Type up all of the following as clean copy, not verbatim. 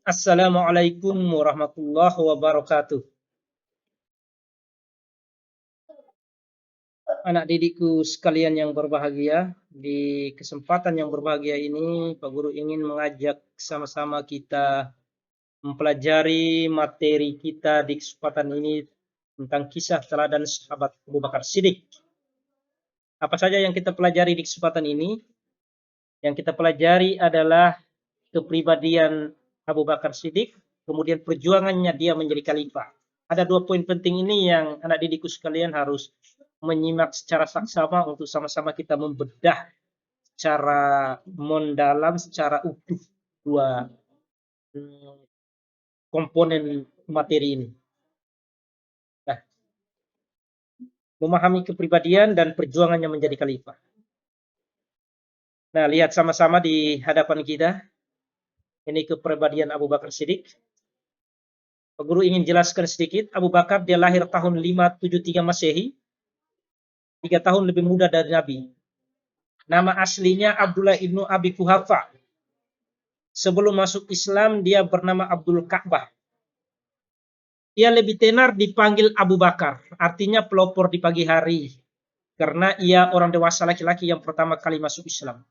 Assalamualaikum warahmatullahi wabarakatuh. Anak didikku sekalian yang berbahagia, di kesempatan yang berbahagia ini, Pak Guru ingin mengajak sama-sama kita mempelajari materi kita di kesempatan ini tentang kisah teladan sahabat Abu Bakar Siddiq. Apa saja yang kita pelajari di kesempatan ini? Yang kita pelajari adalah kepribadian Abu Bakar Siddiq, kemudian perjuangannya dia menjadi khalifah. Ada dua poin penting ini yang anak didikku sekalian harus menyimak secara saksama untuk sama-sama kita membedah secara mendalam, secara utuh dua komponen materi ini. Nah, memahami kepribadian dan perjuangannya menjadi khalifah. Nah, lihat sama-sama di hadapan kita. Ini kepribadian Abu Bakar Siddiq. Pak Guru ingin jelaskan sedikit. Abu Bakar dia lahir tahun 573 Masehi. 3 tahun lebih muda dari Nabi. Nama aslinya Abdullah ibnu Abi Kuhafa. Sebelum masuk Islam dia bernama Abdul Ka'bah. Ia lebih tenar dipanggil Abu Bakar, artinya pelopor di pagi hari. Karena ia orang dewasa laki-laki yang pertama kali masuk Islam.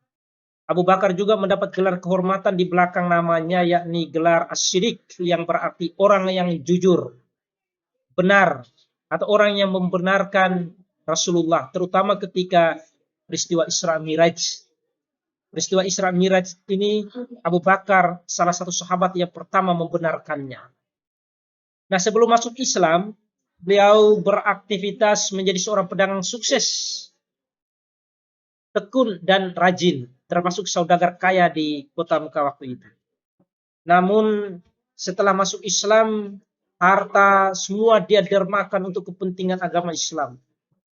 Abu Bakar juga mendapat gelar kehormatan di belakang namanya, yakni gelar As-Siddiq, yang berarti orang yang jujur, benar, atau orang yang membenarkan Rasulullah, terutama ketika peristiwa Isra Miraj. Peristiwa Isra Miraj ini Abu Bakar salah satu sahabat yang pertama membenarkannya. Nah, sebelum masuk Islam, beliau beraktivitas menjadi seorang pedagang sukses, tekun dan rajin, termasuk saudagar kaya di kota Mekah waktu itu. Namun setelah masuk Islam, harta semua dia dermakan untuk kepentingan agama Islam.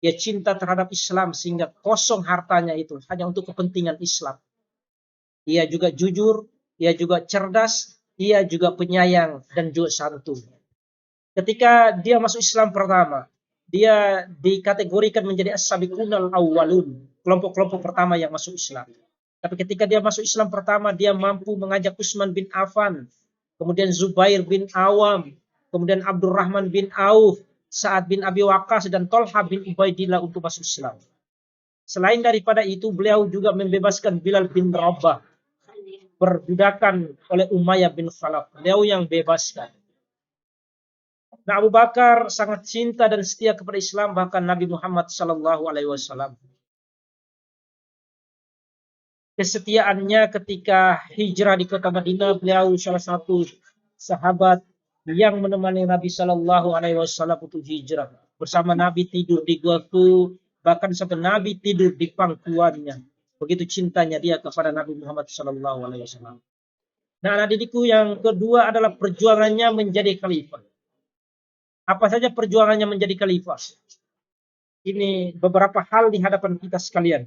Dia cinta terhadap Islam sehingga kosong hartanya itu hanya untuk kepentingan Islam. Ia juga jujur, ia juga cerdas, ia juga penyayang dan juga santun. Ketika dia masuk Islam pertama, dia dikategorikan menjadi as-sabiqunal awwalun, kelompok-kelompok pertama yang masuk Islam. Tapi ketika dia masuk Islam pertama, dia mampu mengajak Utsman bin Affan, kemudian Zubair bin Awam, kemudian Abdurrahman bin Auf, Sa'ad bin Abi Waqqas, dan Tolha bin Ubaidillah untuk masuk Islam. Selain daripada itu, beliau juga membebaskan Bilal bin Rabah, perbudakan oleh Umayyah bin Khalaf. Beliau yang bebaskan. Nah, Abu Bakar sangat cinta dan setia kepada Islam, bahkan Nabi Muhammad SAW. Kesetiaannya ketika hijrah di kota Madinah, beliau salah satu sahabat yang menemani Nabi SAW untuk hijrah. Bersama Nabi tidur di Gua Thu, bahkan sampai Nabi tidur di pangkuannya. Begitu cintanya dia kepada Nabi Muhammad SAW. Nah, anak didikku, yang kedua adalah perjuangannya menjadi khalifah. Apa saja perjuangannya menjadi khalifah? Ini beberapa hal di hadapan kita sekalian.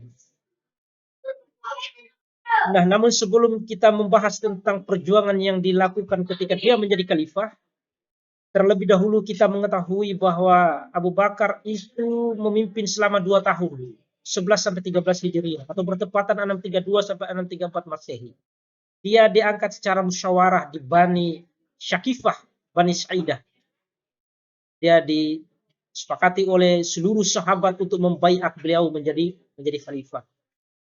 Nah, namun sebelum kita membahas tentang perjuangan yang dilakukan ketika dia menjadi khalifah, terlebih dahulu kita mengetahui bahwa Abu Bakar itu memimpin selama 2 tahun, 11 sampai 13 Hijriah, atau bertepatan 632 sampai 634 Masehi. Dia diangkat secara musyawarah di Bani Syakifah, Bani Sa'idah. Dia disepakati oleh seluruh sahabat untuk membaiat beliau menjadi khalifah.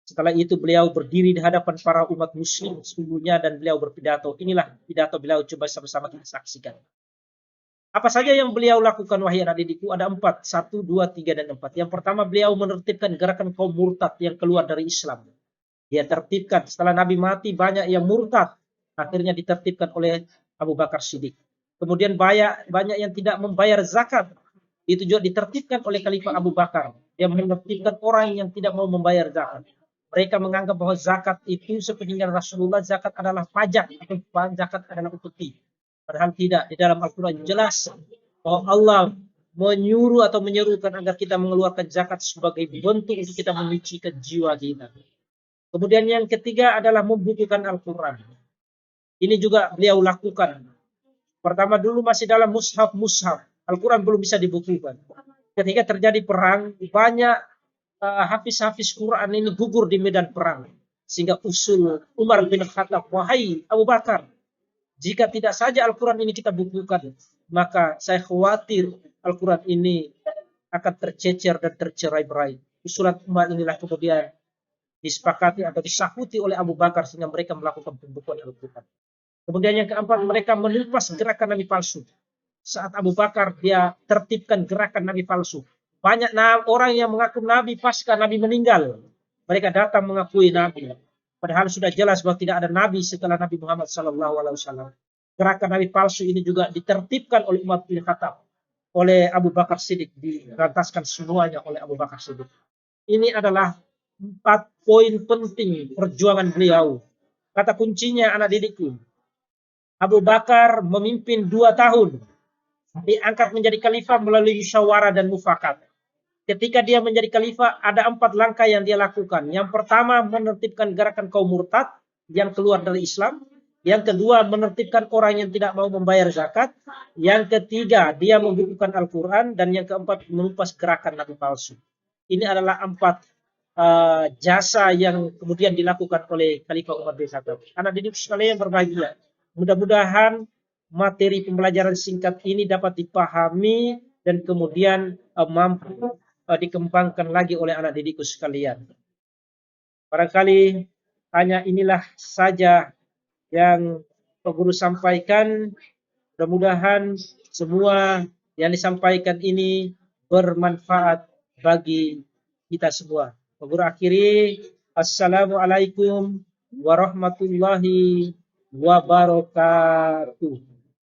Setelah itu beliau berdiri di hadapan para umat muslim sesungguhnya dan beliau berpidato. Inilah pidato beliau, coba sama-sama kita saksikan. Apa saja yang beliau lakukan, wahai anak didikku? Ada 4, 1, 2, 3, dan 4. Yang pertama, beliau menertibkan gerakan kaum murtad yang keluar dari Islam. Dia tertibkan. Setelah Nabi mati, banyak yang murtad. Akhirnya ditertibkan oleh Abu Bakar Siddiq. Kemudian banyak yang tidak membayar zakat. Itu juga ditertibkan oleh Khalifah Abu Bakar. Dia menertibkan orang yang tidak mau membayar zakat. Mereka menganggap bahwa zakat itu sepeninggal Rasulullah, zakat adalah pajak atau zakat adalah upeti. Padahal tidak. Di dalam Al-Quran jelas bahwa Allah menyuruh atau menyerukan agar kita mengeluarkan zakat sebagai bentuk untuk kita menyucikan jiwa kita. Kemudian yang ketiga adalah membukukan Al-Quran. Ini juga beliau lakukan. Pertama dulu masih dalam mushaf. Al-Quran belum bisa dibukukan. Ketika terjadi perang, banyak hafiz-hafiz Quran ini gugur di medan perang. Sehingga usul Umar bin Khattab, wahai Abu Bakar, Jika tidak saja Al-Quran ini kita bukukan, maka saya khawatir Al-Quran ini akan tercecer dan tercerai-berai. Usulan umat inilah kemudian disepakati atau disahuti oleh Abu Bakar sehingga mereka melakukan pembukuan Al-Quran. Kemudian yang keempat, mereka menumpas gerakan nabi palsu. Saat Abu Bakar dia tertibkan gerakan nabi palsu. Banyak orang yang mengaku nabi pasca nabi meninggal. Mereka datang mengakui nabi. Padahal sudah jelas bahwa tidak ada nabi setelah Nabi Muhammad SAW. Gerakan nabi palsu ini juga ditertibkan oleh Umar bin Khattab, oleh Abu Bakar Siddiq, dirantaskan semuanya oleh Abu Bakar Siddiq. Ini adalah 4 poin penting perjuangan beliau. Kata kuncinya anak didikku, Abu Bakar memimpin 2 tahun, diangkat menjadi khalifah melalui musyawarah dan mufakat. Ketika dia menjadi khalifah, ada 4 langkah yang dia lakukan. Yang pertama, menertibkan gerakan kaum murtad yang keluar dari Islam. Yang kedua, menertibkan orang yang tidak mau membayar zakat. Yang ketiga, dia membukukan Al-Quran. Dan yang keempat, menumpas gerakan nabi palsu. Ini adalah 4 jasa yang kemudian dilakukan oleh Khalifah Umar bin Khattab. Anak didik sekalian berbahagia. Mudah-mudahan materi pembelajaran singkat ini dapat dipahami dan kemudian mampu dikembangkan lagi oleh anak didikku sekalian. Barangkali hanya inilah saja yang Pak Guru sampaikan. Mudah-mudahan semua yang disampaikan ini bermanfaat bagi kita semua. Pak Guru akhiri, Assalamualaikum warahmatullahi wabarakatuh.